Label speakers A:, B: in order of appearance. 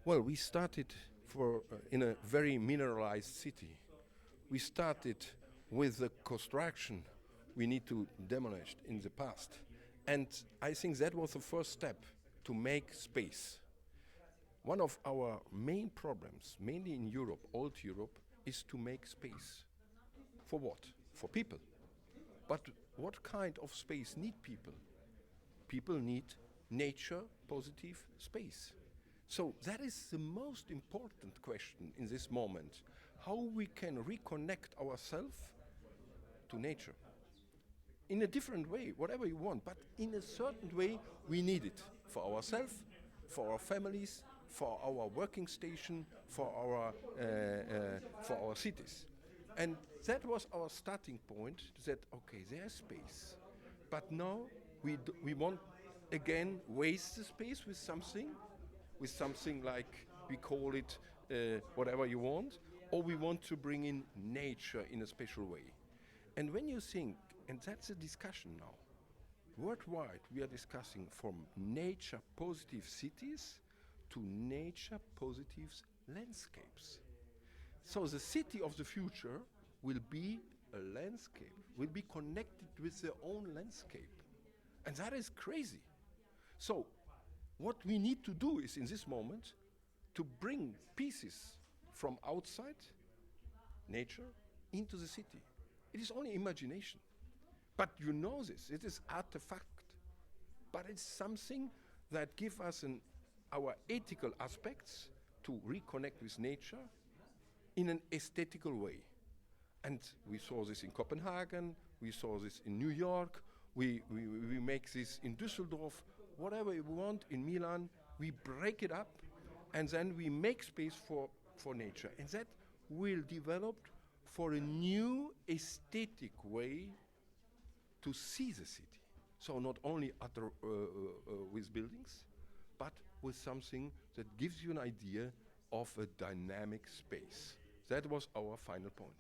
A: Well, we started in a very mineralized city. We started with the construction we need to demolish in the past. And I think that was the first step to make space. One of our main problems, mainly in Europe, old Europe, is to make space. For what? For people. But what kind of space need people? People need nature positive space. So that is the most important question in this moment. How we can reconnect ourselves to nature. In a different way, whatever you want, but in a certain way we need it for ourselves, for our families, for our working station, for our cities. And that was our starting point, that okay, there's space. But now we want again waste the space with something like we call it whatever you want, or we want to bring in nature in a special way. And when you think, and that's a discussion now, worldwide we are discussing from nature positive cities to nature positive landscapes. So the city of the future will be a landscape, will be connected with their own landscape. And that is crazy. So what we need to do is in this moment to bring pieces from outside nature into the city. It is only imagination. But you know this, it is artifact. But it's something that gives us our ethical aspects to reconnect with nature in an aesthetical way. And we saw this in Copenhagen, we saw this in New York, we make this in Düsseldorf, whatever we want, in Milan, we break it up and then we make space for nature. And that will develop for a new aesthetic way to see the city. So not only with buildings, but with something that gives you an idea of a dynamic space. That was our final point.